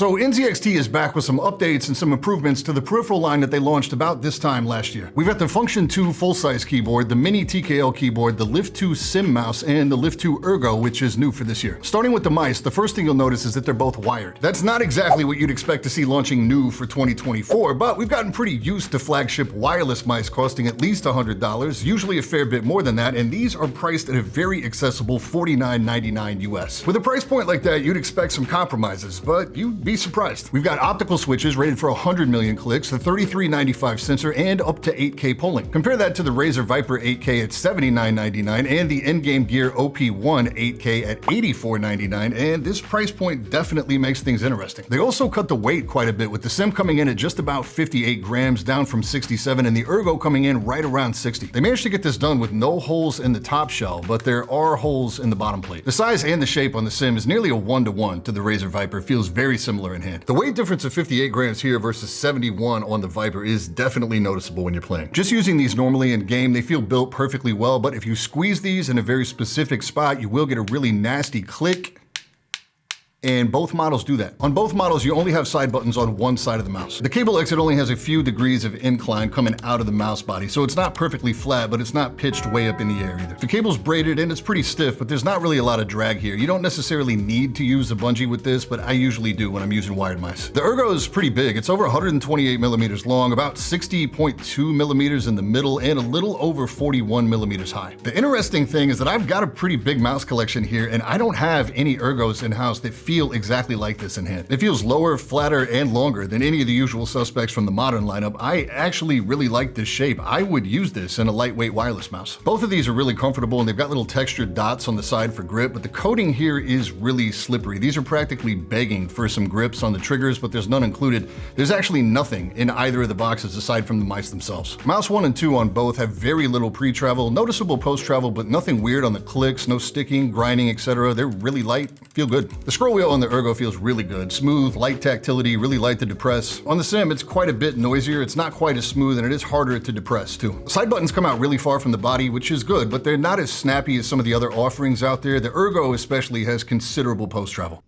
So NZXT is back with some updates and some improvements to the peripheral line that they launched about this time last year. We've got the Function 2 full-size keyboard, the Mini TKL keyboard, the Lift 2 Symm mouse, and the Lift 2 Ergo, which is new for this year. Starting with the mice, the first thing you'll notice is that they're both wired. That's not exactly what you'd expect to see launching new for 2024, but we've gotten pretty used to flagship wireless mice costing at least $100, usually a fair bit more than that, and these are priced at a very accessible $49.99 US. With a price point like that, you'd expect some compromises, but you'd be surprised. We've got optical switches rated for 100 million clicks, the 3395 sensor, and up to 8K polling. Compare that to the Razer Viper 8K at $79.99 and the Endgame Gear OP1 8K at $84.99, and this price point definitely makes things interesting. They also cut the weight quite a bit, with the Symm coming in at just about 58 grams, down from 67, and the Ergo coming in right around 60. They managed to get this done with no holes in the top shell, but there are holes in the bottom plate. The size and the shape on the Symm is nearly a 1-to-1 to the Razer Viper, feels very similar in hand. The weight difference of 58 grams here versus 71 on the Viper is definitely noticeable when you're playing. Just using these normally in game, they feel built perfectly well, but if you squeeze these in a very specific spot, you will get a really nasty click. And both models do that. On both models, you only have side buttons on one side of the mouse. The cable exit only has a few degrees of incline coming out of the mouse body, so it's not perfectly flat, but it's not pitched way up in the air either. The cable's braided and it's pretty stiff, but there's not really a lot of drag here. You don't necessarily need to use a bungee with this, but I usually do when I'm using wired mice. The Ergo is pretty big. It's over 128 millimeters long, about 60.2 millimeters in the middle, and a little over 41 millimeters high. The interesting thing is that I've got a pretty big mouse collection here, and I don't have any Ergos in-house that feel exactly like this in hand. It feels lower, flatter, and longer than any of the usual suspects from the modern lineup. I actually really like this shape. I would use this in a lightweight wireless mouse. Both of these are really comfortable, and they've got little textured dots on the side for grip, but the coating here is really slippery. These are practically begging for some grips on the triggers, but there's none included. There's actually nothing in either of the boxes aside from the mice themselves. Mouse 1 and 2 on both have very little pre-travel, noticeable post-travel, but nothing weird on the clicks, no sticking, grinding, etc. They're really light, feel good. The scroll wheel on the Ergo feels really good. Smooth, light tactility, really light to depress. On the Symm, it's quite a bit noisier. It's not quite as smooth, and it is harder to depress too. Side buttons come out really far from the body, which is good, but they're not as snappy as some of the other offerings out there. The Ergo especially has considerable post-travel.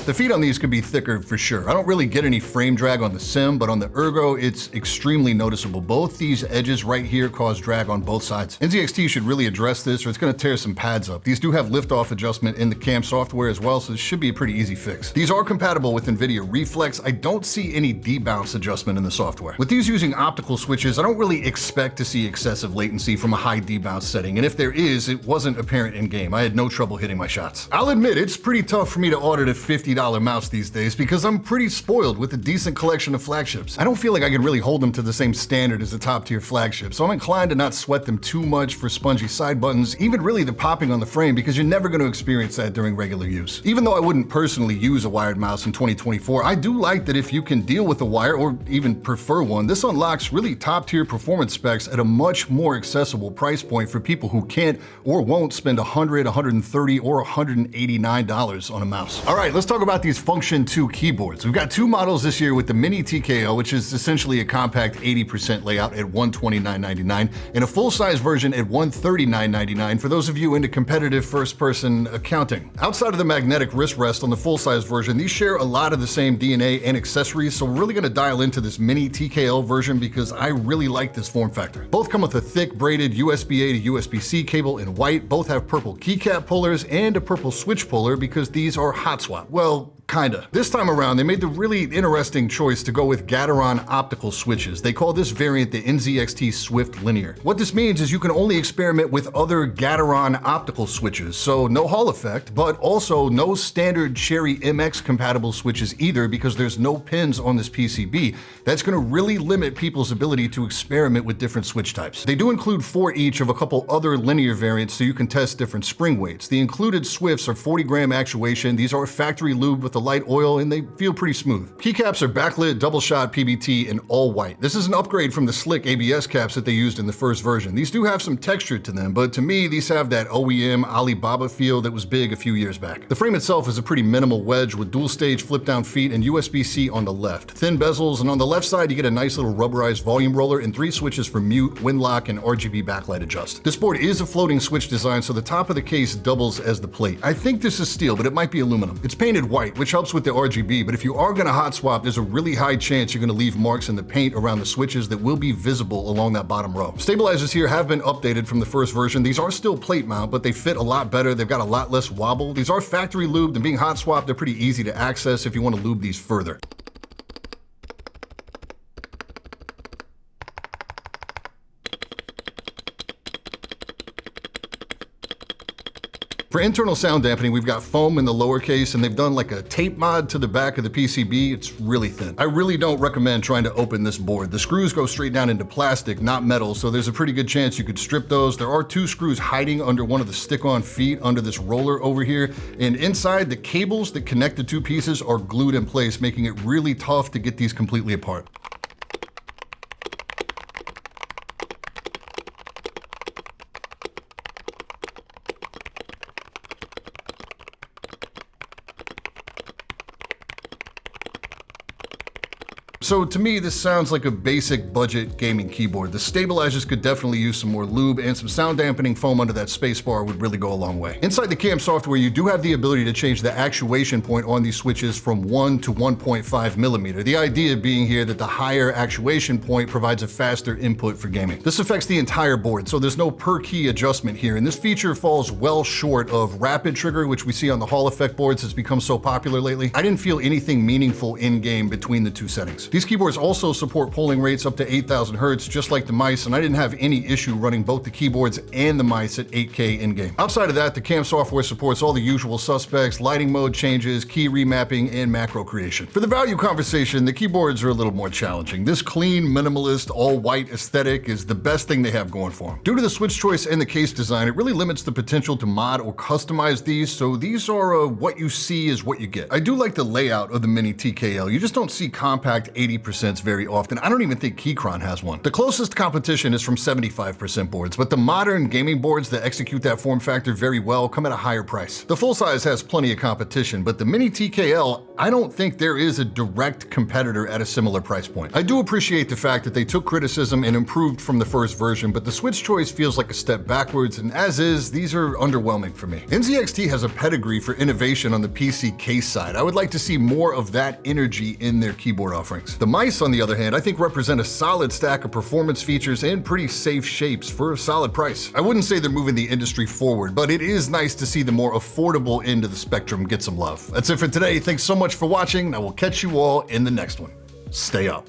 The feet on these could be thicker for sure. I don't really get any frame drag on the Symm, but on the Ergo, it's extremely noticeable. Both these edges right here cause drag on both sides. NZXT should really address this, or it's gonna tear some pads up. These do have lift-off adjustment in the cam software as well, so this should be a pretty easy fix. These are compatible with NVIDIA Reflex. I don't see any debounce adjustment in the software. With these using optical switches, I don't really expect to see excessive latency from a high debounce setting, and if there is, it wasn't apparent in game. I had no trouble hitting my shots. I'll admit, it's pretty tough for me to audit a $50 mouse these days because I'm pretty spoiled with a decent collection of flagships. I don't feel like I can really hold them to the same standard as the top tier flagship, so I'm inclined to not sweat them too much for spongy side buttons, even really the popping on the frame, because you're never going to experience that during regular use. Even though I wouldn't personally use a wired mouse in 2024, I do like that if you can deal with a wire or even prefer one, this unlocks really top tier performance specs at a much more accessible price point for people who can't or won't spend $100, $130, or $189 on a mouse. All right, let's talk about these Function 2 keyboards. We've got two models this year with the Mini TKL, which is essentially a compact 80% layout at $129.99, and a full-size version at $139.99 for those of you into competitive first-person accounting. Outside of the magnetic wrist rest on the full-size version, these share a lot of the same DNA and accessories, so we're really gonna dial into this Mini TKL version because I really like this form factor. Both come with a thick braided USB-A to USB-C cable in white. Both have purple keycap pullers and a purple switch puller because these are hot swap. Well, kinda. This time around, they made the really interesting choice to go with Gateron optical switches. They call this variant the NZXT Swift Linear. What this means is you can only experiment with other Gateron optical switches, so no Hall effect, but also no standard Cherry MX compatible switches either because there's no pins on this PCB. That's gonna really limit people's ability to experiment with different switch types. They do include 4 each of a couple other linear variants so you can test different spring weights. The included Swifts are 40 gram actuation. These are factory lubed with a light oil, and they feel pretty smooth. Keycaps are backlit, double-shot PBT, and all white. This is an upgrade from the slick ABS caps that they used in the first version. These do have some texture to them, but to me, these have that OEM Alibaba feel that was big a few years back. The frame itself is a pretty minimal wedge with dual-stage flip-down feet and USB-C on the left. Thin bezels, and on the left side, you get a nice little rubberized volume roller and 3 switches for mute, wind lock, and RGB backlight adjust. This board is a floating switch design, so the top of the case doubles as the plate. I think this is steel, but it might be aluminum. It's painted white, which helps with the RGB, but if you are gonna hot swap, there's a really high chance you're gonna leave marks in the paint around the switches that will be visible along that bottom row. Stabilizers here have been updated from the first version. These are still plate mount, but they fit a lot better. They've got a lot less wobble. These are factory lubed, and being hot swapped, they're pretty easy to access if you want to lube these further. For internal sound dampening, we've got foam in the lower case, and they've done like a tape mod to the back of the PCB. It's really thin. I really don't recommend trying to open this board. The screws go straight down into plastic, not metal, so there's a pretty good chance you could strip those. There are 2 screws hiding under one of the stick-on feet under this roller over here, and inside, the cables that connect the 2 pieces are glued in place, making it really tough to get these completely apart. So to me, this sounds like a basic budget gaming keyboard. The stabilizers could definitely use some more lube, and some sound dampening foam under that space bar would really go a long way. Inside the CAM software, you do have the ability to change the actuation point on these switches from 1 to 1.5 millimeter. The idea being here that the higher actuation point provides a faster input for gaming. This affects the entire board, so there's no per key adjustment here, and this feature falls well short of rapid trigger, which we see on the Hall effect boards. It's become so popular lately. I didn't feel anything meaningful in-game between the 2 settings. These keyboards also support polling rates up to 8,000 Hertz, just like the mice, and I didn't have any issue running both the keyboards and the mice at 8K in-game. Outside of that, the CAM software supports all the usual suspects: lighting mode changes, key remapping, and macro creation. For the value conversation, the keyboards are a little more challenging. This clean, minimalist, all-white aesthetic is the best thing they have going for them. Due to the switch choice and the case design, it really limits the potential to mod or customize these, so these are what you see is what you get. I do like the layout of the Mini TKL. You just don't see compact 80% very often. I don't even think Keychron has one. The closest competition is from 75% boards, but the modern gaming boards that execute that form factor very well come at a higher price. The full size has plenty of competition, but the Mini TKL, I don't think there is a direct competitor at a similar price point. I do appreciate the fact that they took criticism and improved from the first version, but the switch choice feels like a step backwards, and as is, these are underwhelming for me. NZXT has a pedigree for innovation on the PC case side. I would like to see more of that energy in their keyboard offerings. The mice, on the other hand, I think represent a solid stack of performance features and pretty safe shapes for a solid price. I wouldn't say they're moving the industry forward, but it is nice to see the more affordable end of the spectrum get some love. That's it for today. Thanks so much for watching, and I will catch you all in the next one. Stay up.